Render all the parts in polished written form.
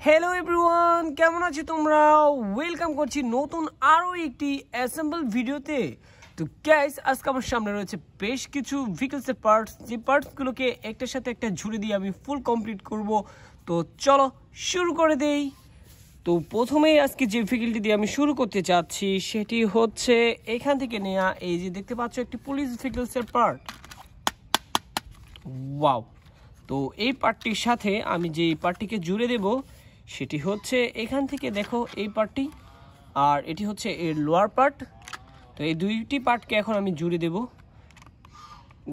Hello everyone, কেমন আছো তোমরা? ওয়েলকাম করছি নতুন আরও একটি অ্যাসেম্বল ভিডিওতে। তো গাইস, আজকে আমার সামনে রয়েছে বেশ কিছু ভেহিকলসের পার্টস, যে পার্টসগুলোকে একটার সাথে একটা ঝুড়ি দিয়ে আমি ফুল কমপ্লিট করব। তো চলো শুরু করে দেই। তো প্রথমেই আজকে যে ভেহিকলটি দিয়ে আমি শুরু করতে চাচ্ছি সেটি হচ্ছে এখান থেকে নেওয়া, এই যে দেখতে পাচ্ছ একটি পুলিশ ভেহিকলসের পার্ট। ওয়াও! তো এই পার্টটির সাথে আমি যে পার্টটিকে জুড়ে দেব সেটি হচ্ছে এখান থেকে দেখো এই পার্টটি, আর এটি হচ্ছে এর লোয়ার পার্ট। তো এই দুইটি পার্টকে এখন আমি জুড়ে দেব।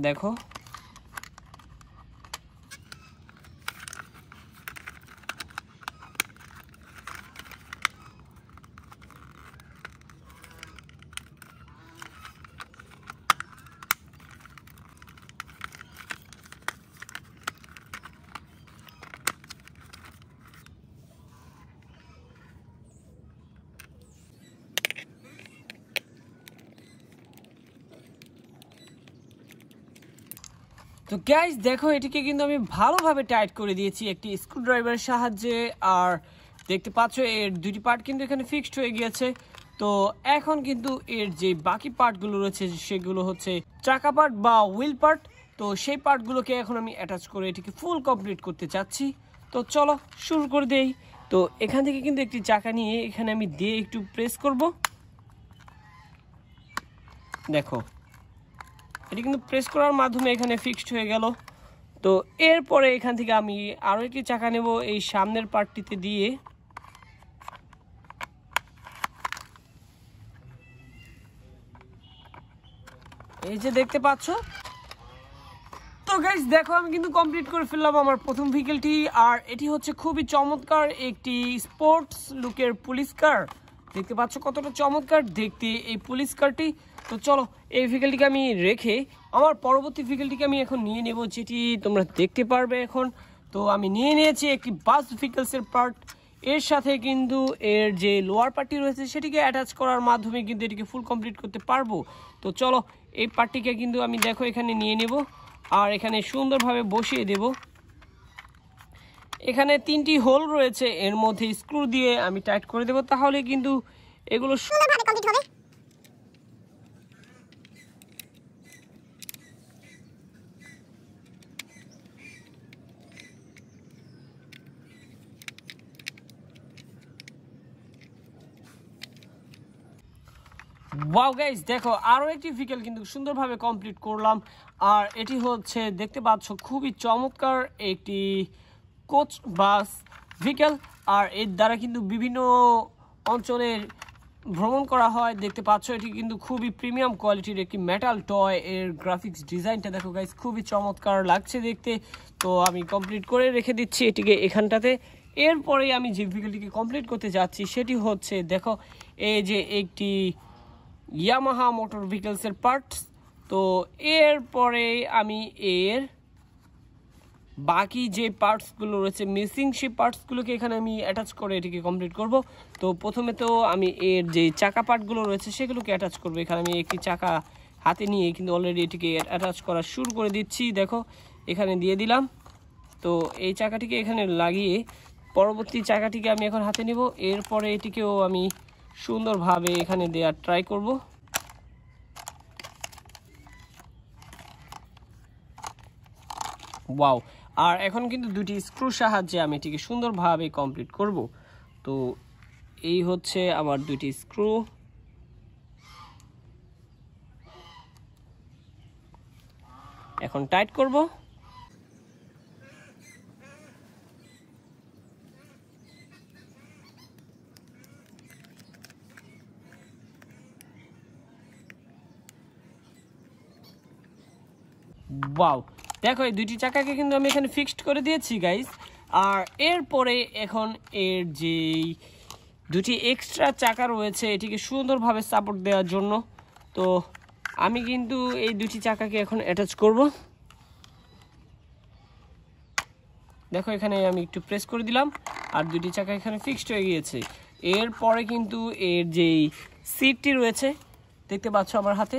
দেখো তো গাইস দেখো, এটিকে কিন্তু আমি ভালোভাবে টাইট করে দিয়েছি একটি স্ক্রুড্রাইভারের সাহায্যে। আর দেখতে পাচ্ছ এর দুটি পার্ট কিন্তু এখানে ফিক্সড হয়ে গিয়েছে। তো এখন কিন্তু এর যে বাকি পার্টগুলো রয়েছে সেগুলো হচ্ছে চাকা পার্ট বা হুইল পার্ট। তো সেই পার্টগুলোকে এখন আমি অ্যাটাচ করে এটিকে ফুল কমপ্লিট করতে চাচ্ছি। তো চলো শুরু করে দেই। তো এখান থেকে কিন্তু একটি চাকা নিয়ে এখানে আমি দিয়ে একটু প্রেস করব। দেখো এটি কিন্তু প্রেস করার মাধ্যমে এখানে ফিক্সড হয়ে গেল। তো এরপরে এখান থেকে আমি আরও একটি চাকা নেব এই সামনের পার্টটিতে দিয়ে। এই যে দেখতে পাচ্ছ। তো গাইস দেখো, আমি কিন্তু কমপ্লিট করে ফেললাম আমার প্রথম ভেহিকলটি। আর এটি হচ্ছে খুবই চমৎকার একটি স্পোর্টস লুকের পুলিশ কার। দেখতে পাচ্ছ কতটা চমৎকার দেখতে এই পুলিশ কারটি। তো চলো এই ভেহিকলটিকে আমি রেখে আমার পরবর্তী ভেহিকলটিকে আমি এখন নিয়ে নেব, যেটি তোমরা দেখতে পারবে এখন। তো আমি নিয়ে নিয়েছি একটি বাস ভেহিকলসের পার্ট। এর সাথে কিন্তু এর যে লোয়ার পার্টটি রয়েছে সেটিকে অ্যাটাচ করার মাধ্যমে কিন্তু এটিকে ফুল কমপ্লিট করতে পারবো। তো চলো এই পার্টটিকে কিন্তু আমি দেখো এখানে নিয়ে নেব আর এখানে সুন্দরভাবে বসিয়ে দেব। এখানে 3টি হোল রয়েছে, এর মধ্যে স্ক্রু দিয়ে আমি টাইট করে দেব, তাহলে কিন্তু এগুলো সুন্দরভাবে কমপ্লিট হবে। ওয়াও গাইস দেখো, আরও একটি ভেহিকল কিন্তু সুন্দরভাবে কমপ্লিট করলাম। আর এটি হচ্ছে দেখতে পাচ্ছ খুবই চমৎকার একটি কোচ বাস ভেহিকল। আর এর দ্বারা কিন্তু বিভিন্ন অঞ্চলের ভ্রমণ করা হয়। দেখতে পাচ্ছ এটি কিন্তু খুবই প্রিমিয়াম কোয়ালিটির একটি মেটাল টয়। এর গ্রাফিক্স ডিজাইনটা দেখো গাইস, খুবই চমৎকার লাগছে দেখতে। তো আমি কমপ্লিট করে রেখে দিচ্ছি এটিকে এখানটাতে। এরপরে আমি যে ভেহিকলটিকে কমপ্লিট করতে যাচ্ছি সেটি হচ্ছে দেখো এই যে একটি ইয়ামাহা মোটর ভেহিকলসের পার্টস। তো এরপরে আমি এর বাকি যে পার্টসগুলো রয়েছে মিসিং, সেই পার্টসগুলোকে এখানে আমি অ্যাটাচ করে এটিকে কমপ্লিট করব। তো প্রথমে তো আমি এর যে চাকা পার্টগুলো রয়েছে সেগুলোকে অ্যাটাচ করবো। এখানে আমি একটি চাকা হাতে নিয়ে কিন্তু অলরেডি এটিকে অ্যাটাচ করা শুরু করে দিচ্ছি। দেখো এখানে দিয়ে দিলাম। তো এই চাকাটিকে এখানে লাগিয়ে পরবর্তী চাকাটিকে আমি এখন হাতে নেব। এরপরে এটিকেও আমি সুন্দরভাবে এখানে দেওয়ার ট্রাই করব। ওয়াও! আর এখন কিন্তু দুটি স্ক্রুর সাহায্যে আমি এটিকে সুন্দরভাবে কমপ্লিট করব। তো এই হচ্ছে আমার দুটি স্ক্রু। এখন টাইট করব। ওয়াও দেখো, এই দুইটি চাকাকে কিন্তু আমি এখানে ফিক্সড করে দিয়েছি গাইস। আর এরপরে এখন এর যে দুটি এক্সট্রা চাকা রয়েছে এটিকে সুন্দরভাবে সাপোর্ট দেওয়ার জন্য তো আমি কিন্তু এই দুটি চাকাকে এখন অ্যাটাচ করব। দেখো এখানে আমি একটু প্রেস করে দিলাম আর দুটি চাকা এখানে ফিক্সড হয়ে গিয়েছে। এরপরে কিন্তু এর যেই সিটটি রয়েছে দেখতে পাচ্ছ আমার হাতে,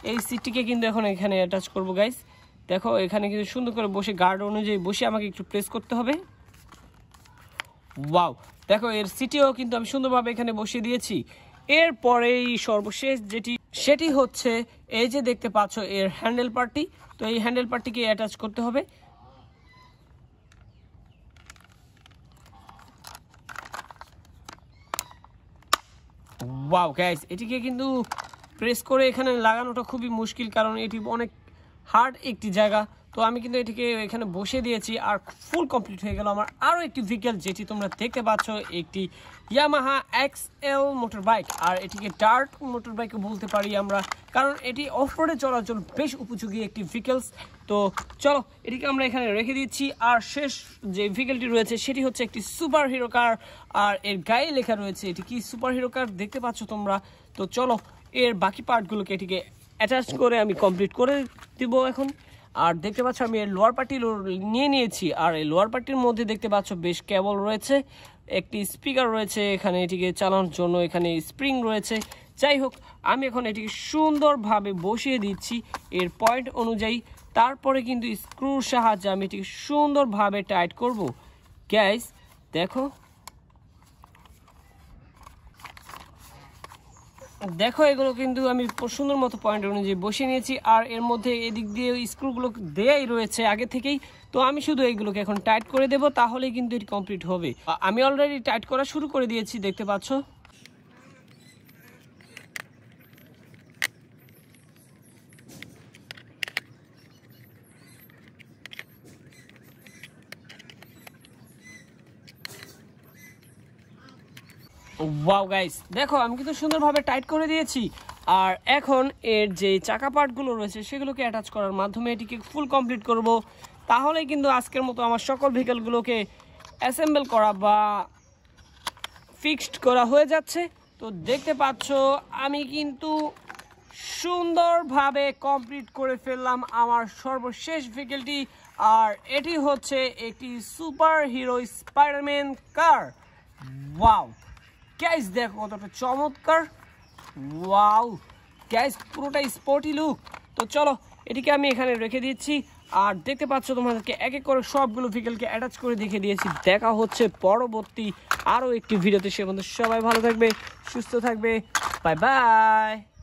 এই সিটটিকে কিন্তু এখন এখানে অ্যাটাচ করব গাইস। দেখো এখানে কিন্তু সুন্দর করে বসে গার্ড অনুযায়ী বসে আমাকে একটু প্রেস করতে হবে। ওয়াও, দেখো এর সিটিও কিন্তু আমি সুন্দরভাবে এখানে বসিয়ে দিয়েছি। এরপরেই সর্বশেষ সেটি হচ্ছে এই যে দেখতে পাচ্ছ এর হ্যান্ডেল পার্টটি। তো এই হ্যান্ডেল পার্টটিকে অ্যাটাচ করতে হবে। ওয়াও গাইস, এটিকে কিন্তু প্রেস করে এখানে লাগানোটা খুবই মুশকিল, কারণ এটি অনেক হার্ড একটি জায়গা। তো আমি কিন্তু এটিকে এখানে বসে দিয়েছি আর ফুল কমপ্লিট হয়ে গেল আমার আরও একটি ভেহিকেল, যেটি তোমরা দেখতে পাচ্ছ একটি ইয়ামাহা XL মোটর বাইক। আর এটিকে ডার্ট মোটর বাইকও বলতে পারি আমরা, কারণ এটি অফ রোডে চলার জন্য বেশ উপযোগী একটি ভেহিকেলস। তো চলো এটিকে আমরা এখানে রেখে দিচ্ছি। আর শেষ যে ভেহিকেলটি রয়েছে সেটি হচ্ছে একটি সুপার হিরো কার, আর এর গায়ে লেখা রয়েছে এটি কি সুপার হিরো কার, দেখতে পাচ্ছ তোমরা। তো চলো এর বাকি পার্টগুলোকে এটিকে অ্যাটাচ করে আমি কমপ্লিট করে দিব এখন। আর দেখতে পাচ্ছ আমি এর লোয়ার পার্টি নিয়ে নিয়েছি, আর এই লোয়ার পার্টির মধ্যে দেখতে পাচ্ছ বেশ কেবল রয়েছে, একটি স্পিকার রয়েছে এখানে এটিকে চালানোর জন্য, এখানে স্প্রিং রয়েছে। যাই হোক, আমি এখন এটিকে সুন্দরভাবে বসিয়ে দিচ্ছি এর পয়েন্ট অনুযায়ী। তারপরে কিন্তু স্ক্রুর সাহায্যে আমি এটিকে সুন্দরভাবে টাইট করব। গাইস দেখো দেখো এগুলো কিন্তু আমি সুন্দর মতো পয়েন্ট অনুযায়ী বসিয়ে নিয়েছি। আর এর মধ্যে এদিক দিয়ে স্ক্রুগুলো দেয়াই রয়েছে আগে থেকেই। তো আমি শুধু এইগুলোকে এখন টাইট করে দেব, তাহলেই কিন্তু এটি কমপ্লিট হবে। আমি অলরেডি টাইট করা শুরু করে দিয়েছি, দেখতে পাচ্ছ। ওয়াও গাইস, দেখো আমি কিন্তু সুন্দরভাবে টাইট করে দিয়েছি। আর এখন এর যে চাকা পার্টগুলো রয়েছে সেগুলোকে অ্যাটাচ করার মাধ্যমে এটিকে ফুল কমপ্লিট করব। তাহলে কিন্তু আজকের মতো আমার সকল ভেহিকেলগুলোকে অ্যাসেম্বল করা বা ফিক্সড করা হয়ে যাচ্ছে। তো দেখতে পাচ্ছ আমি কিন্তু সুন্দরভাবে কমপ্লিট করে ফেললাম আমার সর্বশেষ ভেহিকেলটি। আর এটি হচ্ছে একটি সুপার হিরো স্পাইডারম্যান কার। ওয়াও গাইস, দেখো কতটা চমৎকার। ওয়াও গাইস, পুরোটাই স্পোর্টি লুক। তো চলো এটিকে আমি এখানে রেখে দিচ্ছি। আর দেখতে পাচ্ছ তোমাদেরকে এক এক করে সবগুলো ভেহিকেলকে অ্যাটাচ করে দেখে দিয়েছি। দেখা হচ্ছে পরবর্তী আরও একটি ভিডিওতে। সে পর্যন্ত সবাই ভালো থাকবে, সুস্থ থাকবে। Bye bye.